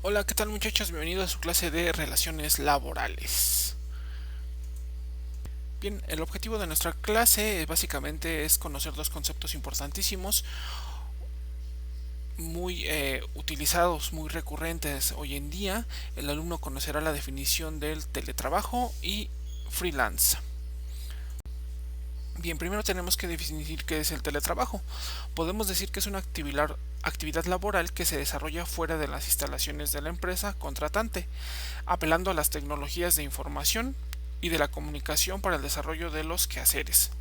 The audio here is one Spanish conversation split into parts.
Hola, ¿qué tal muchachos? Bienvenidos a su clase de relaciones laborales. Bien, el objetivo de nuestra clase básicamente es conocer dos conceptos importantísimos, muy utilizados, muy recurrentes hoy en día. El alumno conocerá la definición del teletrabajo y freelance. Bien, primero tenemos que definir qué es el teletrabajo. Podemos decir que es una actividad laboral que se desarrolla fuera de las instalaciones de la empresa contratante, apelando a las tecnologías de información y de la comunicación para el desarrollo de los quehaceres.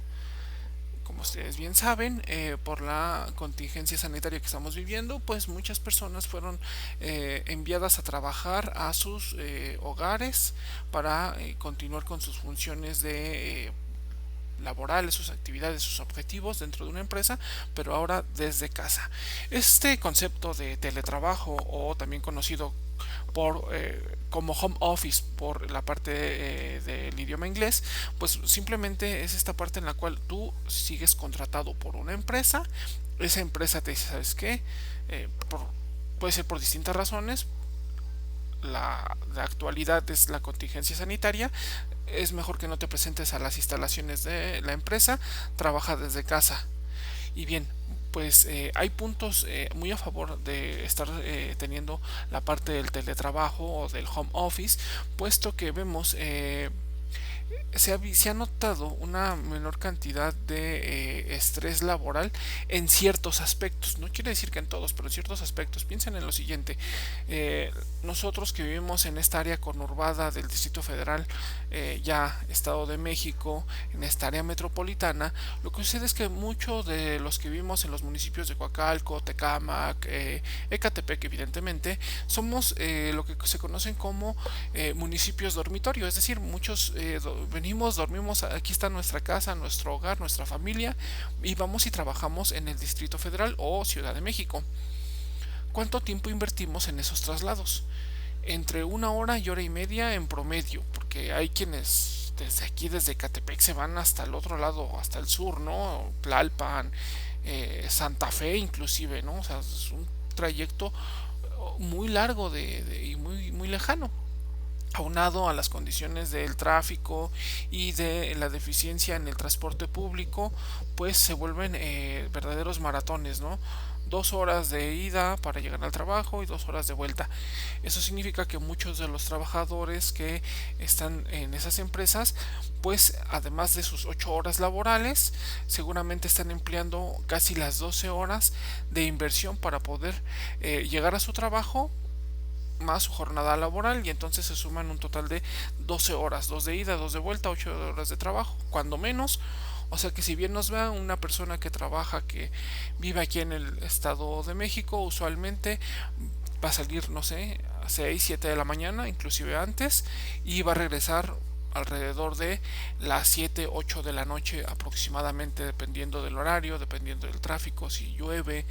Como ustedes bien saben, por la contingencia sanitaria que estamos viviendo, pues muchas personas fueron enviadas a trabajar a sus hogares para continuar con sus funciones de laborales, sus actividades, sus objetivos dentro de una empresa, pero ahora desde casa. Este concepto de teletrabajo, o también conocido como home office por la parte del idioma inglés, pues simplemente es esta parte en la cual tú sigues contratado por una empresa. Esa empresa te dice, ¿sabes qué? Puede ser por distintas razones. La actualidad es la contingencia sanitaria. Es mejor que no te presentes a las instalaciones de la empresa, trabaja desde casa. Y bien, pues hay puntos muy a favor de estar teniendo la parte del teletrabajo o del home office, puesto que vemos se ha notado una menor cantidad de estrés laboral en ciertos aspectos. No quiere decir que en todos, pero en ciertos aspectos. Piensen en lo siguiente. eh, Nosotros que vivimos en esta área conurbada del Distrito Federal, ya Estado de México, en esta área metropolitana, lo que sucede es que muchos de los que vivimos en los municipios de Coacalco, Tecámac, Ecatepec, evidentemente, somos lo que se conocen como municipios dormitorio. Es decir, muchos venimos, dormimos, aquí está nuestra casa, nuestro hogar, nuestra familia, y vamos y trabajamos en el Distrito Federal o Ciudad de México. ¿Cuánto tiempo invertimos en esos traslados? Entre una hora y hora y media en promedio, porque hay quienes desde aquí, desde Catepec, se van hasta el otro lado, hasta el sur, ¿no? Tlalpan, Santa Fe inclusive, ¿no? O sea, es un trayecto muy largo y muy lejano, aunado a las condiciones del tráfico y de la deficiencia en el transporte público, pues se vuelven verdaderos maratones, ¿no? 2 horas de ida para llegar al trabajo y 2 horas de vuelta. Eso significa que muchos de los trabajadores que están en esas empresas, pues además de sus 8 horas laborales, seguramente están empleando casi las 12 horas de inversión para poder llegar a su trabajo más su jornada laboral, y entonces se suman un total de 12 horas, 2 de ida, 2 de vuelta, 8 horas de trabajo, cuando menos. O sea que si bien nos vea una persona que trabaja, que vive aquí en el Estado de México, usualmente va a salir, no sé, a 6 7 de la mañana, inclusive antes, y va a regresar alrededor de las 7 8 de la noche aproximadamente, dependiendo del horario, dependiendo del tráfico, si llueve.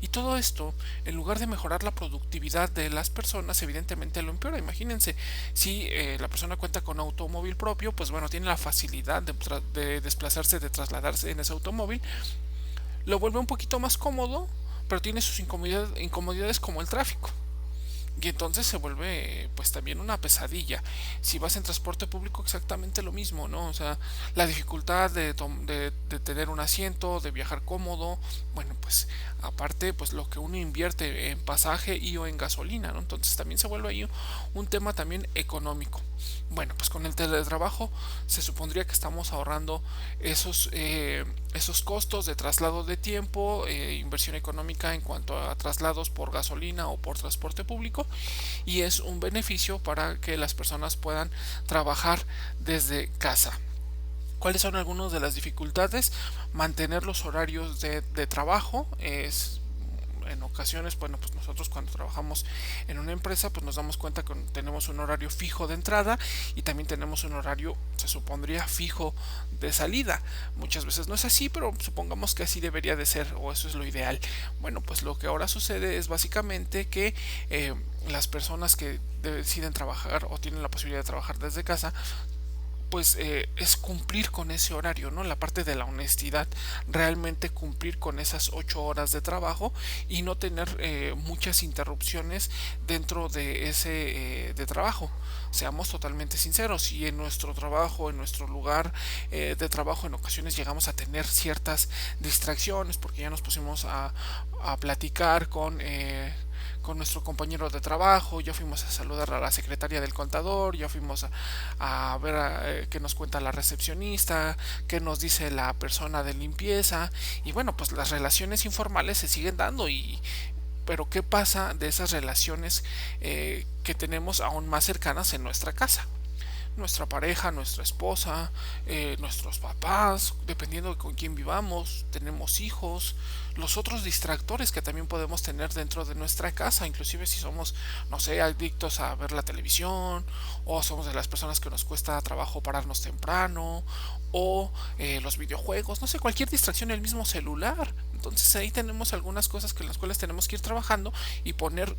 Y todo esto, en lugar de mejorar la productividad de las personas, evidentemente lo empeora. Imagínense, si la persona cuenta con automóvil propio, pues bueno, tiene la facilidad de desplazarse, de trasladarse en ese automóvil, lo vuelve un poquito más cómodo, pero tiene sus incomodidades como el tráfico. Y entonces se vuelve pues también una pesadilla. Si vas en transporte público, exactamente lo mismo, ¿no? O sea, la dificultad de tener un asiento, de viajar cómodo. Bueno, pues aparte pues lo que uno invierte en pasaje y o en gasolina, ¿no? Entonces también se vuelve ahí un tema también económico. Bueno, pues con el teletrabajo se supondría que estamos ahorrando esos costos de traslado de tiempo, inversión económica en cuanto a traslados por gasolina o por transporte público, y es un beneficio para que las personas puedan trabajar desde casa. ¿Cuáles son algunas de las dificultades? Mantener los horarios de trabajo es en ocasiones, bueno, pues nosotros cuando trabajamos en una empresa, pues nos damos cuenta que tenemos un horario fijo de entrada y también tenemos un horario, se supondría, fijo de salida. Muchas veces no es así, pero supongamos que así debería de ser, o eso es lo ideal. Bueno, pues lo que ahora sucede es básicamente que las personas que deciden trabajar o tienen la posibilidad de trabajar desde casa, pues es cumplir con ese horario, ¿no? La parte de la honestidad, realmente cumplir con esas 8 horas de trabajo y no tener muchas interrupciones dentro de ese de trabajo. Seamos totalmente sinceros, si en nuestro trabajo, en nuestro lugar de trabajo en ocasiones llegamos a tener ciertas distracciones porque ya nos pusimos a platicar con nuestro compañero de trabajo, ya fuimos a saludar a la secretaria del contador, ya fuimos a ver qué nos cuenta la recepcionista, qué nos dice la persona de limpieza, y bueno, pues las relaciones informales se siguen dando y pero ¿qué pasa de esas relaciones que tenemos aún más cercanas en nuestra casa? Nuestra pareja, nuestra esposa, nuestros papás, dependiendo de con quién vivamos, tenemos hijos, los otros distractores que también podemos tener dentro de nuestra casa, inclusive si somos, no sé, adictos a ver la televisión, o somos de las personas que nos cuesta trabajo pararnos temprano, o los videojuegos, no sé, cualquier distracción, el mismo celular. Entonces ahí tenemos algunas cosas que en las cuales tenemos que ir trabajando y poner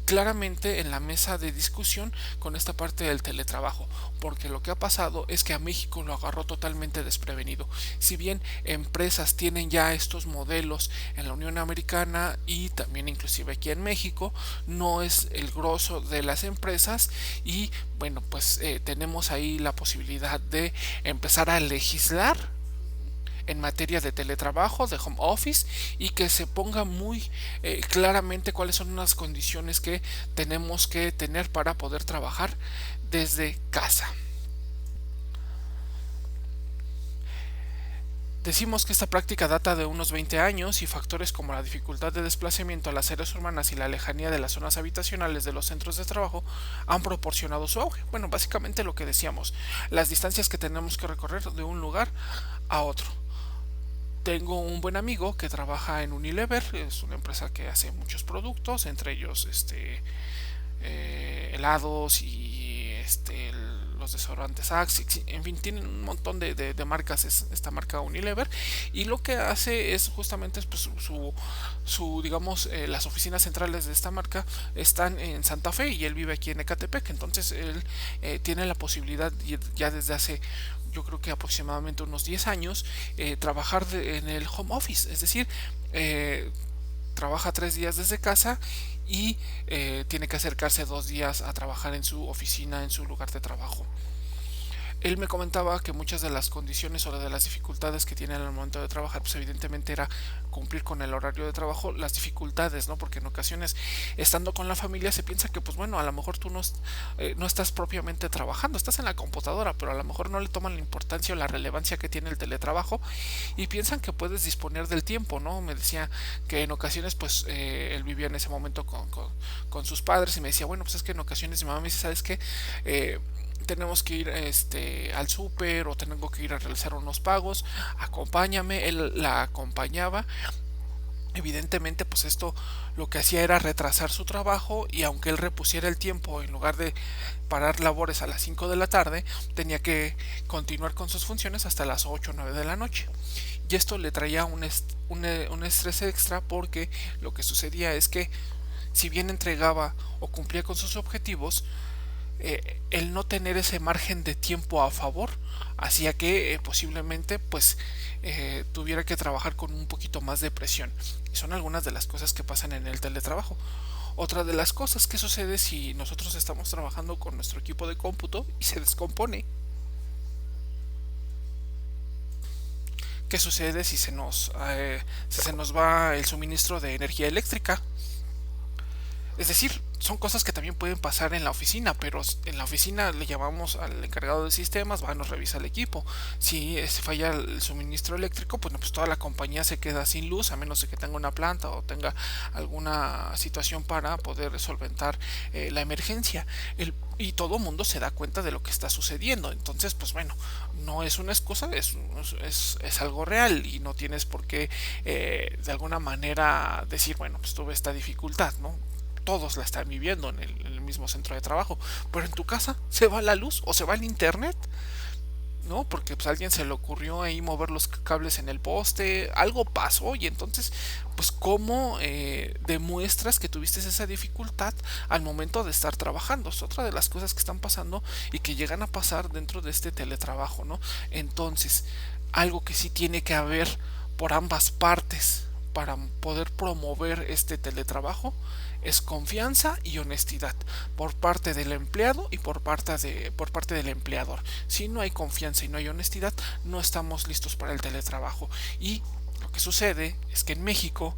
claramente en la mesa de discusión con esta parte del teletrabajo, porque lo que ha pasado es que a México lo agarró totalmente desprevenido. Si bien empresas tienen ya estos modelos en la Unión Americana y también inclusive aquí en México, no es el grosso de las empresas y bueno, pues tenemos ahí la posibilidad de empezar a legislar en materia de teletrabajo, de home office, y que se ponga muy claramente cuáles son las condiciones que tenemos que tener para poder trabajar desde casa. Decimos que esta práctica data de unos 20 años y factores como la dificultad de desplazamiento a las áreas urbanas y la lejanía de las zonas habitacionales de los centros de trabajo han proporcionado su auge. Bueno, básicamente lo que decíamos, las distancias que tenemos que recorrer de un lugar a otro. Tengo un buen amigo que trabaja en Unilever, es una empresa que hace muchos productos, entre ellos helados y los desodorantes Axe, en fin, tienen un montón de marcas esta marca Unilever, y lo que hace es justamente pues, digamos, las oficinas centrales de esta marca están en Santa Fe y él vive aquí en Ecatepec, entonces él tiene la posibilidad ya desde hace yo creo que aproximadamente unos 10 años, trabajar en el home office, es decir, trabaja 3 días desde casa y tiene que acercarse 2 días a trabajar en su oficina, en su lugar de trabajo. Él me comentaba que muchas de las condiciones o de las dificultades que tiene al momento de trabajar, pues evidentemente era cumplir con el horario de trabajo, las dificultades, ¿no? Porque en ocasiones, estando con la familia, se piensa que, pues bueno, a lo mejor tú no estás propiamente trabajando, estás en la computadora, pero a lo mejor no le toman la importancia o la relevancia que tiene el teletrabajo y piensan que puedes disponer del tiempo, ¿no? Me decía que en ocasiones, pues, él vivía en ese momento con sus padres y me decía, bueno, pues es que en ocasiones mi mamá me dice, ¿sabes qué? Tenemos que ir al súper o tengo que ir a realizar unos pagos, acompáñame, él la acompañaba. Evidentemente, pues esto lo que hacía era retrasar su trabajo y aunque él repusiera el tiempo, en lugar de parar labores a las 5 de la tarde, tenía que continuar con sus funciones hasta las 8 o 9 de la noche. Y esto le traía un estrés extra porque lo que sucedía es que si bien entregaba o cumplía con sus objetivos, el no tener ese margen de tiempo a favor hacía que posiblemente pues tuviera que trabajar con un poquito más de presión. Y son algunas de las cosas que pasan en el teletrabajo. Otra de las cosas que sucede si nosotros estamos trabajando con nuestro equipo de cómputo y se descompone. ¿Qué sucede si se nos va el suministro de energía eléctrica? Es decir, son cosas que también pueden pasar en la oficina, pero en la oficina le llamamos al encargado de sistemas, va, nos revisa el equipo. Si falla el suministro eléctrico, pues, no, pues toda la compañía se queda sin luz, a menos de que tenga una planta o tenga alguna situación para poder solventar la emergencia. Y todo el mundo se da cuenta de lo que está sucediendo. Entonces, pues bueno, no es una excusa, es algo real y no tienes por qué de alguna manera decir, bueno, pues tuve esta dificultad, ¿no? Todos la están viviendo en el mismo centro de trabajo, pero en tu casa se va la luz o se va el internet. ¿no? Porque pues a alguien se le ocurrió ahí mover los cables en el poste, algo pasó y entonces, pues cómo demuestras que tuviste esa dificultad al momento de estar trabajando. Es otra de las cosas que están pasando y que llegan a pasar dentro de este teletrabajo, ¿no? Entonces, algo que sí tiene que haber por ambas partes para poder promover este teletrabajo es confianza y honestidad por parte del empleado y por parte del empleador. Si no hay confianza y no hay honestidad, no estamos listos para el teletrabajo. Y lo que sucede es que en México,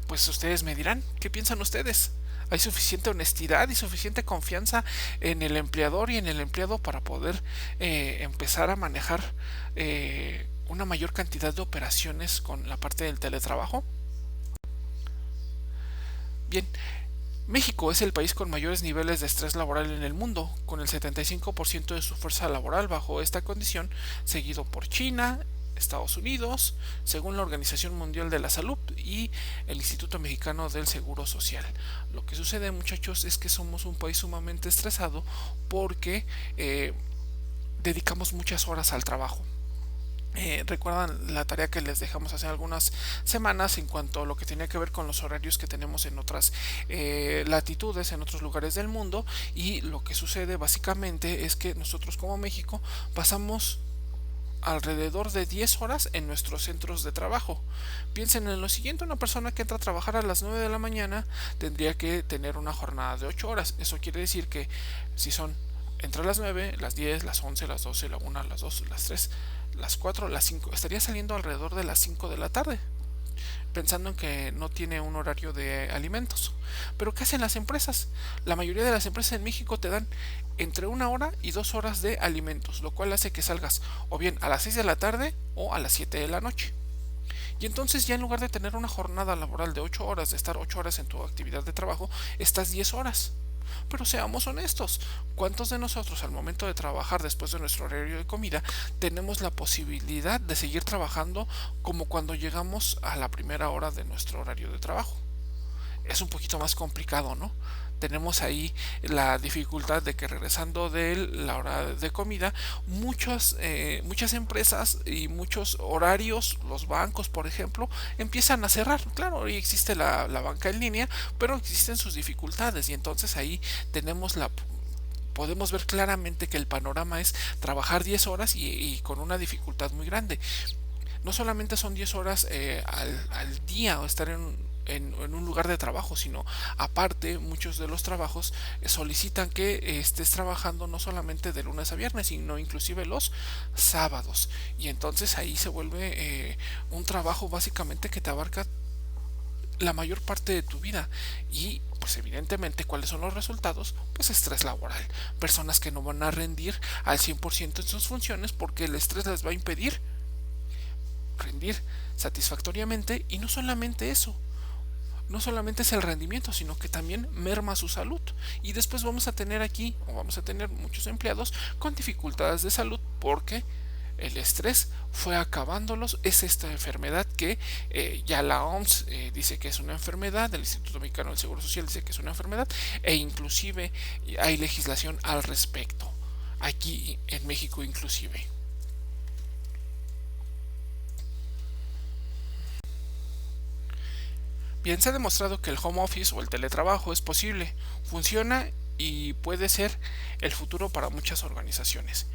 pues ustedes me dirán, ¿qué piensan ustedes? ¿Hay suficiente honestidad y suficiente confianza en el empleador y en el empleado para poder empezar a manejar una mayor cantidad de operaciones con la parte del teletrabajo? Bien, México es el país con mayores niveles de estrés laboral en el mundo, con el 75% de su fuerza laboral bajo esta condición, seguido por China, Estados Unidos, según la Organización Mundial de la Salud y el Instituto Mexicano del Seguro Social. Lo que sucede, muchachos, es que somos un país sumamente estresado porque dedicamos muchas horas al trabajo. Recuerdan la tarea que les dejamos hace algunas semanas en cuanto a lo que tenía que ver con los horarios que tenemos en otras latitudes, en otros lugares del mundo, y lo que sucede básicamente es que nosotros como México pasamos alrededor de 10 horas en nuestros centros de trabajo. Piensen en lo siguiente: una persona que entra a trabajar a las 9 de la mañana tendría que tener una jornada de 8 horas. Eso quiere decir que si son entre las 9, las 10, las 11, las 12, la 1, las 2, las 3, las 4, las 5, estaría saliendo alrededor de las 5 de la tarde, pensando en que no tiene un horario de alimentos. Pero ¿qué hacen las empresas? La mayoría de las empresas en México te dan entre 1 hora y 2 horas de alimentos, lo cual hace que salgas o bien a las 6 de la tarde o a las 7 de la noche. Y entonces ya en lugar de tener una jornada laboral de 8 horas, de estar 8 horas en tu actividad de trabajo, estás 10 horas. Pero seamos honestos, ¿cuántos de nosotros al momento de trabajar después de nuestro horario de comida tenemos la posibilidad de seguir trabajando como cuando llegamos a la primera hora de nuestro horario de trabajo? Es un poquito más complicado, ¿no? Tenemos ahí la dificultad de que regresando de la hora de comida, muchas empresas y muchos horarios, los bancos por ejemplo, empiezan a cerrar. Claro, hoy existe la banca en línea, pero existen sus dificultades y entonces ahí tenemos podemos ver claramente que el panorama es trabajar 10 horas y con una dificultad muy grande. No solamente son 10 horas al día o estar en un lugar de trabajo, sino aparte muchos de los trabajos solicitan que estés trabajando no solamente de lunes a viernes, sino inclusive los sábados. Y entonces ahí se vuelve un trabajo básicamente que te abarca la mayor parte de tu vida y pues evidentemente cuáles son los resultados, pues estrés laboral, personas que no van a rendir al 100% en sus funciones porque el estrés les va a impedir rendir satisfactoriamente. Y no solamente eso, no solamente es el rendimiento, sino que también merma su salud. Y después vamos a tener aquí, o vamos a tener muchos empleados con dificultades de salud porque el estrés fue acabándolos. Es esta enfermedad que ya la OMS dice que es una enfermedad, el Instituto Mexicano del Seguro Social dice que es una enfermedad, e inclusive hay legislación al respecto, aquí en México inclusive. Bien, se ha demostrado que el home office o el teletrabajo es posible, funciona y puede ser el futuro para muchas organizaciones.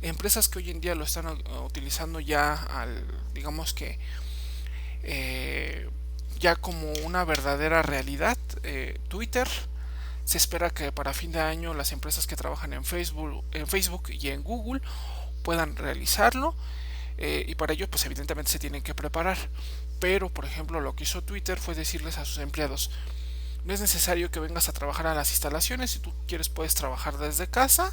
Empresas que hoy en día lo están utilizando ya digamos que eh, ya como una verdadera realidad. Twitter, se espera que para fin de año las empresas que trabajan en Facebook y en Google puedan realizarlo, y para ello pues evidentemente se tienen que preparar. Pero por ejemplo lo que hizo Twitter fue decirles a sus empleados: no es necesario que vengas a trabajar a las instalaciones, si tú quieres puedes trabajar desde casa,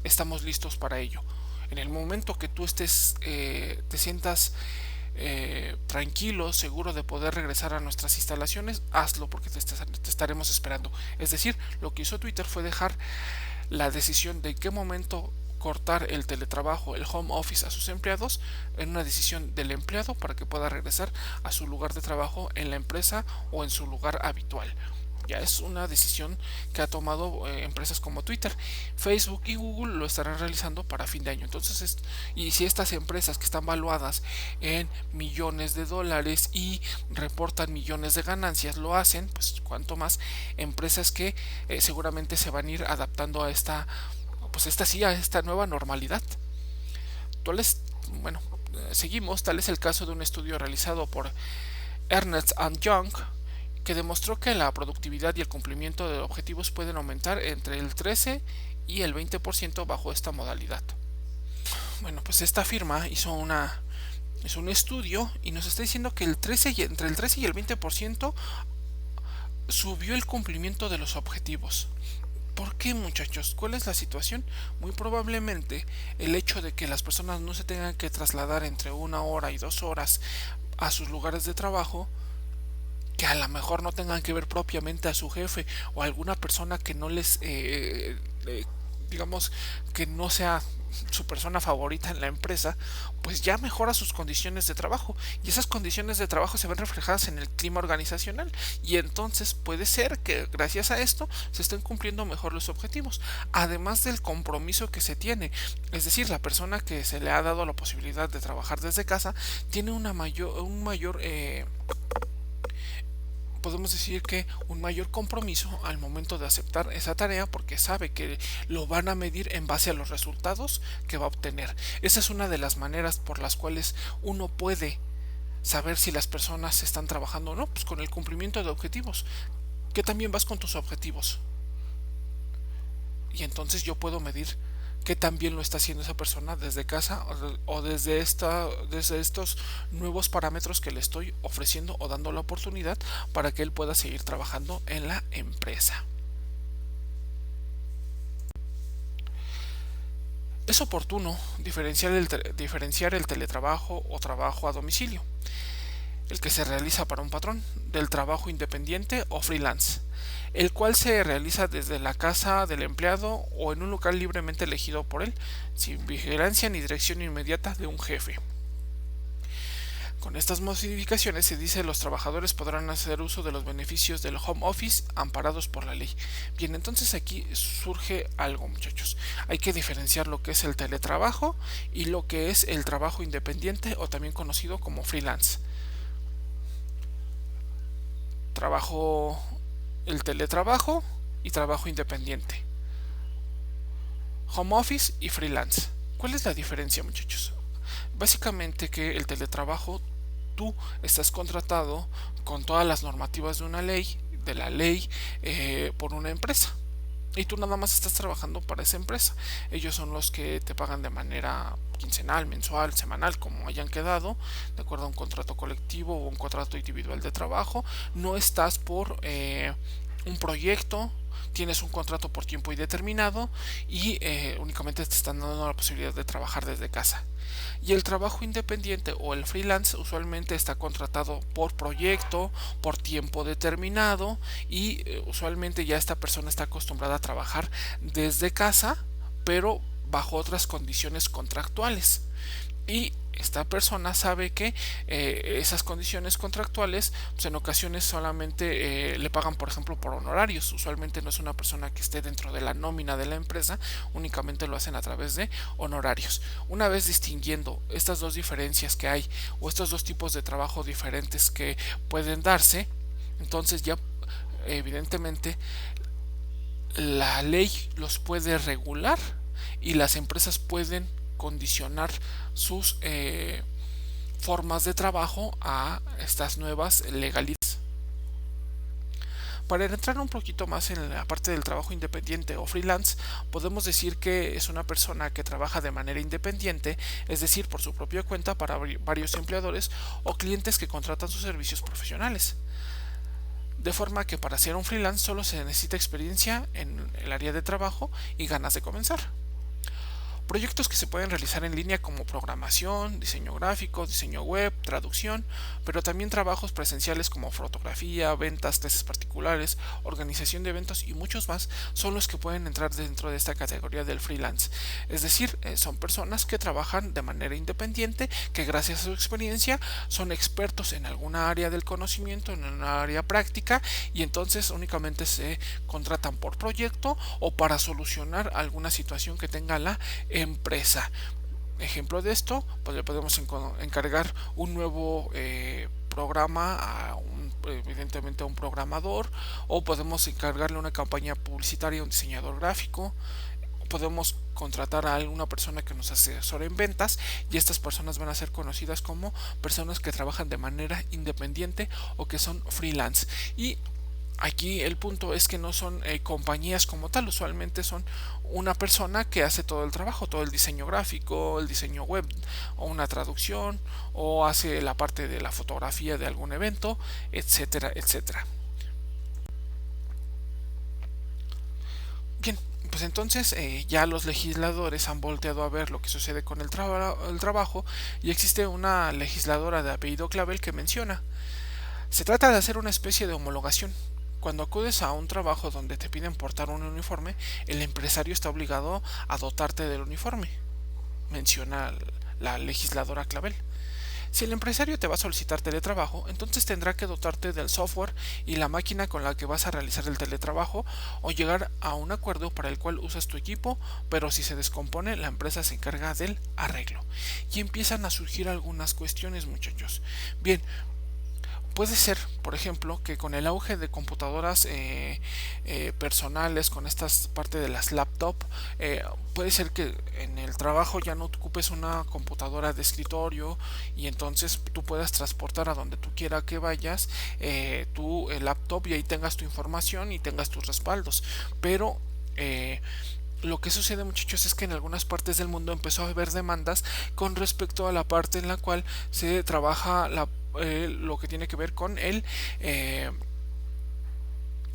estamos listos para ello. En el momento que tú te sientas tranquilo, seguro de poder regresar a nuestras instalaciones, hazlo porque te estaremos esperando. Es decir, lo que hizo Twitter fue dejar la decisión de en qué momento cortar el teletrabajo, el home office a sus empleados, en una decisión del empleado para que pueda regresar a su lugar de trabajo en la empresa o en su lugar habitual. Ya es una decisión que ha tomado empresas como Twitter. Facebook y Google lo estarán realizando para fin de año. Entonces, y si estas empresas que están valuadas en millones de dólares y reportan millones de ganancias lo hacen, pues cuanto más empresas que seguramente se van a ir adaptando a esta, pues esta sí, a esta nueva normalidad. Tales, bueno, seguimos, tal es el caso de un estudio realizado por Ernst Young, que demostró que la productividad y el cumplimiento de objetivos pueden aumentar entre el 13 y el 20% bajo esta modalidad. Bueno, pues esta firma hizo un estudio y nos está diciendo que entre el 13 y el 20% subió el cumplimiento de los objetivos. ¿Por qué, muchachos? ¿Cuál es la situación? Muy probablemente el hecho de que las personas no se tengan que trasladar entre 1 hora y 2 horas a sus lugares de trabajo, que a lo mejor no tengan que ver propiamente a su jefe o a alguna persona que no les, digamos, que no sea su persona favorita en la empresa, pues ya mejora sus condiciones de trabajo, y esas condiciones de trabajo se ven reflejadas en el clima organizacional, y entonces puede ser que gracias a esto se estén cumpliendo mejor los objetivos, además del compromiso que se tiene. Es decir, la persona que se le ha dado la posibilidad de trabajar desde casa tiene un mayor podemos decir que un mayor compromiso al momento de aceptar esa tarea, porque sabe que lo van a medir en base a los resultados que va a obtener. Esa es una de las maneras por las cuales uno puede saber si las personas están trabajando o no, pues con el cumplimiento de objetivos, que también vas con tus objetivos, y entonces yo puedo medir que también lo está haciendo esa persona desde casa o desde estos nuevos parámetros que le estoy ofreciendo o dando la oportunidad para que él pueda seguir trabajando en la empresa. Es oportuno diferenciar el teletrabajo o trabajo a domicilio, el que se realiza para un patrón, del trabajo independiente o freelance, el cual se realiza desde la casa del empleado o en un local libremente elegido por él, sin vigilancia ni dirección inmediata de un jefe. Con estas modificaciones se dice que los trabajadores podrán hacer uso de los beneficios del home office amparados por la ley. Bien, entonces aquí surge algo, muchachos. Hay que diferenciar lo que es el teletrabajo y lo que es el trabajo independiente o también conocido como freelance. Trabajo, el teletrabajo y trabajo independiente, home office y freelance. ¿Cuál es la diferencia, muchachos? Básicamente que el teletrabajo, tú estás contratado con todas las normativas de una ley, de la ley, por una empresa, y tú nada más estás trabajando para esa empresa. Ellos son los que te pagan de manera quincenal, mensual, semanal, como hayan quedado, de acuerdo a un contrato colectivo o un contrato individual de trabajo. No estás por un proyecto, tienes un contrato por tiempo indeterminado y únicamente te están dando la posibilidad de trabajar desde casa. Y el trabajo independiente o el freelance usualmente está contratado por proyecto, por tiempo determinado, y usualmente ya esta persona está acostumbrada a trabajar desde casa, pero bajo otras condiciones contractuales. Y esta persona sabe que esas condiciones contractuales, pues en ocasiones solamente le pagan, por ejemplo, por honorarios. Usualmente no es una persona que esté dentro de la nómina de la empresa, únicamente lo hacen a través de honorarios. Una vez distinguiendo estas dos diferencias que hay, o estos dos tipos de trabajo diferentes que pueden darse, entonces ya evidentemente la ley los puede regular y las empresas pueden condicionar sus formas de trabajo a estas nuevas legalidades. Para entrar un poquito más en la parte del trabajo independiente o freelance, podemos decir que es una persona que trabaja de manera independiente, es decir, por su propia cuenta para varios empleadores o clientes que contratan sus servicios profesionales. De forma que para ser un freelance solo se necesita experiencia en el área de trabajo y ganas de comenzar. Proyectos que se pueden realizar en línea como programación, diseño gráfico, diseño web, traducción, pero también trabajos presenciales como fotografía, ventas, tesis particulares, organización de eventos y muchos más son los que pueden entrar dentro de esta categoría del freelance. Es decir, son personas que trabajan de manera independiente, que gracias a su experiencia son expertos en alguna área del conocimiento, en una área práctica, y entonces únicamente se contratan por proyecto o para solucionar alguna situación que tenga la empresa. Ejemplo de esto, pues le podemos encargar un nuevo programa evidentemente a un programador, o podemos encargarle una campaña publicitaria a un diseñador gráfico. Podemos contratar a alguna persona que nos asesore en ventas, y estas personas van a ser conocidas como personas que trabajan de manera independiente o que son freelance. Y aquí el punto es que no son compañías como tal, usualmente son una persona que hace todo el trabajo, todo el diseño gráfico, el diseño web o una traducción, o hace la parte de la fotografía de algún evento, etcétera, etcétera. Bien, pues entonces ya los legisladores han volteado a ver lo que sucede con el trabajo, y existe una legisladora de apellido Clavel que menciona: se trata de hacer una especie de homologación. Cuando acudes a un trabajo donde te piden portar un uniforme, el empresario está obligado a dotarte del uniforme, menciona la legisladora Clavel. Si el empresario te va a solicitar teletrabajo, entonces tendrá que dotarte del software y la máquina con la que vas a realizar el teletrabajo, o llegar a un acuerdo para el cual usas tu equipo, pero si se descompone, la empresa se encarga del arreglo. Y empiezan a surgir algunas cuestiones, muchachos. Bien, puede ser, por ejemplo, que con el auge de computadoras personales, con esta parte de las laptops, puede ser que en el trabajo ya no ocupes una computadora de escritorio, y entonces tú puedas transportar a donde tú quieras que vayas tu laptop, y ahí tengas tu información y tengas tus respaldos. Pero lo que sucede, muchachos, es que en algunas partes del mundo empezó a haber demandas con respecto a la parte en la cual se trabaja lo que tiene que ver con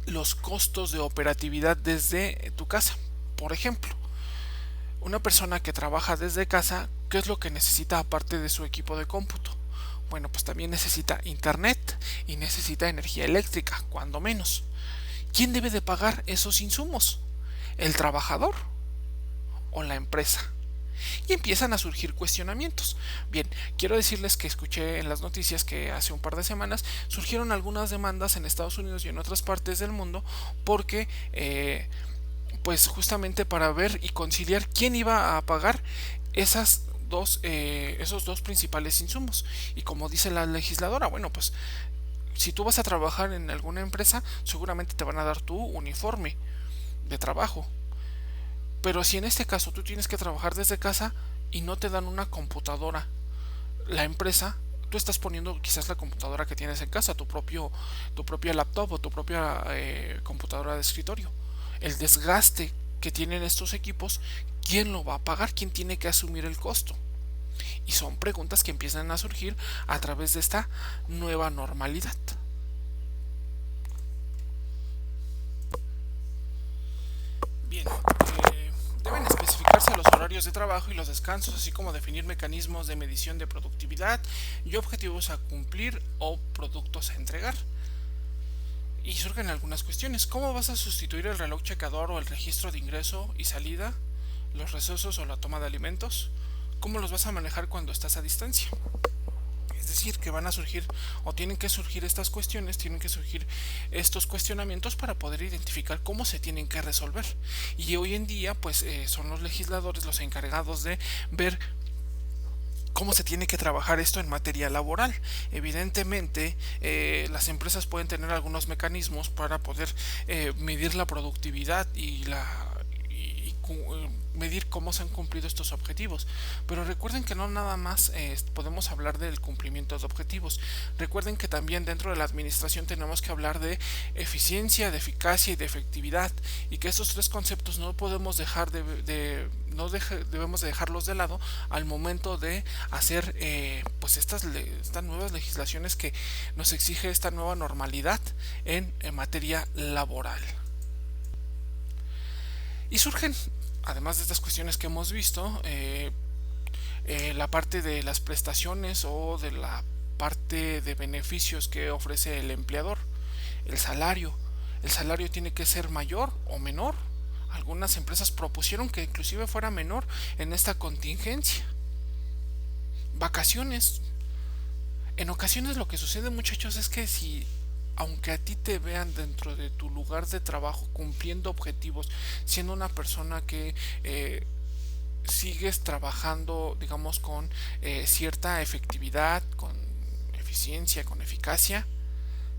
los costos de operatividad desde tu casa. Por ejemplo, una persona que trabaja desde casa, ¿qué es lo que necesita aparte de su equipo de cómputo? Bueno, pues también necesita internet y necesita energía eléctrica, cuando menos. ¿Quién debe de pagar esos insumos? ¿El trabajador o la empresa? Y empiezan a surgir cuestionamientos. Bien, quiero decirles que escuché en las noticias que hace un par de semanas surgieron algunas demandas en Estados Unidos y en otras partes del mundo, porque pues justamente para ver y conciliar quién iba a pagar esos dos principales insumos. Y como dice la legisladora, bueno, pues si tú vas a trabajar en alguna empresa, seguramente te van a dar tu uniforme de trabajo. Pero si en este caso tú tienes que trabajar desde casa y no te dan una computadora, la empresa, tú estás poniendo quizás la computadora que tienes en casa, tu propia laptop o tu propia computadora de escritorio. El desgaste que tienen estos equipos, ¿quién lo va a pagar? ¿Quién tiene que asumir el costo? Y son preguntas que empiezan a surgir a través de esta nueva normalidad. Bien, deben especificarse los horarios de trabajo y los descansos, así como definir mecanismos de medición de productividad y objetivos a cumplir o productos a entregar. Y surgen algunas cuestiones. ¿Cómo vas a sustituir el reloj checador o el registro de ingreso y salida, los recesos o la toma de alimentos? ¿Cómo los vas a manejar cuando estás a distancia? Es decir, que van a surgir, o tienen que surgir estas cuestiones, tienen que surgir estos cuestionamientos para poder identificar cómo se tienen que resolver. Y hoy en día, pues son los legisladores los encargados de ver cómo se tiene que trabajar esto en materia laboral. Evidentemente, las empresas pueden tener algunos mecanismos para poder medir la productividad medir cómo se han cumplido estos objetivos. Pero recuerden que no nada más podemos hablar del cumplimiento de objetivos. Recuerden que también dentro de la administración tenemos que hablar de eficiencia, de eficacia y de efectividad, y que estos tres conceptos no podemos dejar debemos de dejarlos de lado al momento de hacer pues estas nuevas legislaciones que nos exige esta nueva normalidad en materia laboral. Y surgen además de estas cuestiones que hemos visto, la parte de las prestaciones o de la parte de beneficios que ofrece el empleador, el salario. El salario tiene que ser mayor o menor. Algunas empresas propusieron que inclusive fuera menor en esta contingencia. Vacaciones. En ocasiones lo que sucede, muchachos, es que si aunque a ti te vean dentro de tu lugar de trabajo cumpliendo objetivos, siendo una persona que sigues trabajando, digamos, con cierta efectividad, con eficiencia, con eficacia,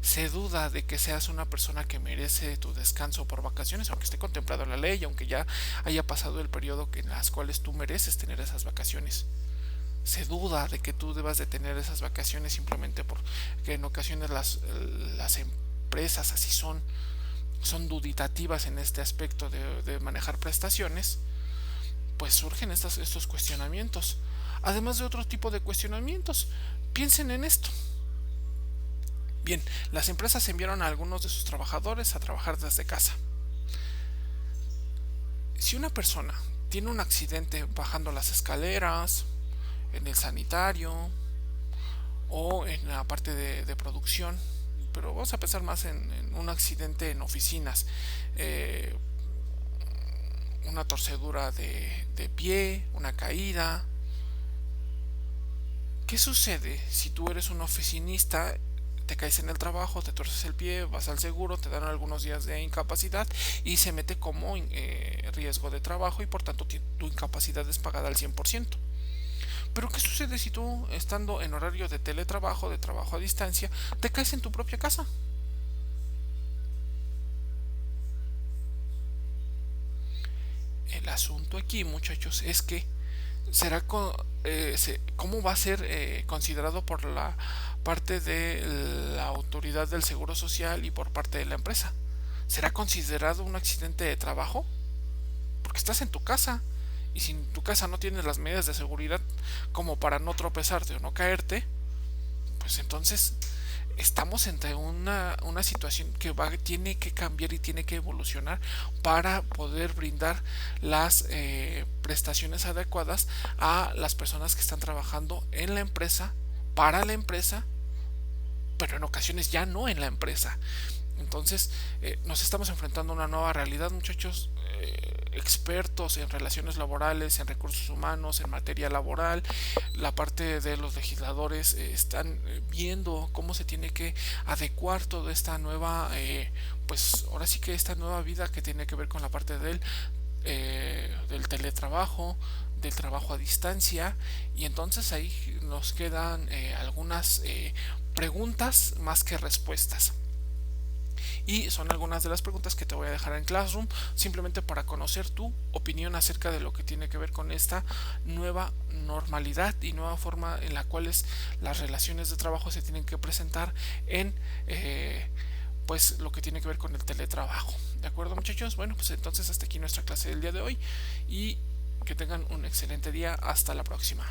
se duda de que seas una persona que merece tu descanso por vacaciones, aunque esté contemplado en la ley, aunque ya haya pasado el periodo en las cuales tú mereces tener esas vacaciones. Se duda de que tú debas de tener esas vacaciones simplemente porque en ocasiones las empresas así son duditativas en este aspecto de manejar prestaciones. Pues surgen estos cuestionamientos, además de otro tipo de cuestionamientos. Piensen en esto. Bien, las empresas enviaron a algunos de sus trabajadores a trabajar desde casa. Si una persona tiene un accidente bajando las escaleras, en el sanitario o en la parte de producción, pero vamos a pensar más en un accidente en oficinas, una torcedura de pie, una caída. ¿Qué sucede si tú eres un oficinista, te caes en el trabajo, te torces el pie, vas al seguro, te dan algunos días de incapacidad y se mete como riesgo de trabajo y por tanto tu incapacidad es pagada al 100%? Pero ¿qué sucede si tú, estando en horario de teletrabajo, de trabajo a distancia, te caes en tu propia casa? El asunto aquí, muchachos, es que será cómo va a ser considerado por la parte de la autoridad del seguro social y por parte de la empresa. ¿Será considerado un accidente de trabajo? Porque estás en tu casa y si en tu casa no tienes las medidas de seguridad como para no tropezarte o no caerte, pues entonces estamos entre una situación que tiene que cambiar y tiene que evolucionar para poder brindar las prestaciones adecuadas a las personas que están trabajando en la empresa, para la empresa, pero en ocasiones ya no en la empresa. Entonces nos estamos enfrentando a una nueva realidad, muchachos. Expertos en relaciones laborales, en recursos humanos, en materia laboral, la parte de los legisladores están viendo cómo se tiene que adecuar toda esta nueva, pues ahora sí que esta nueva vida que tiene que ver con la parte del teletrabajo, del trabajo a distancia, y entonces ahí nos quedan algunas preguntas más que respuestas. Y son algunas de las preguntas que te voy a dejar en Classroom, simplemente para conocer tu opinión acerca de lo que tiene que ver con esta nueva normalidad y nueva forma en la cual las relaciones de trabajo se tienen que presentar en pues lo que tiene que ver con el teletrabajo. ¿De acuerdo, muchachos? Bueno, pues entonces hasta aquí nuestra clase del día de hoy y que tengan un excelente día. Hasta la próxima.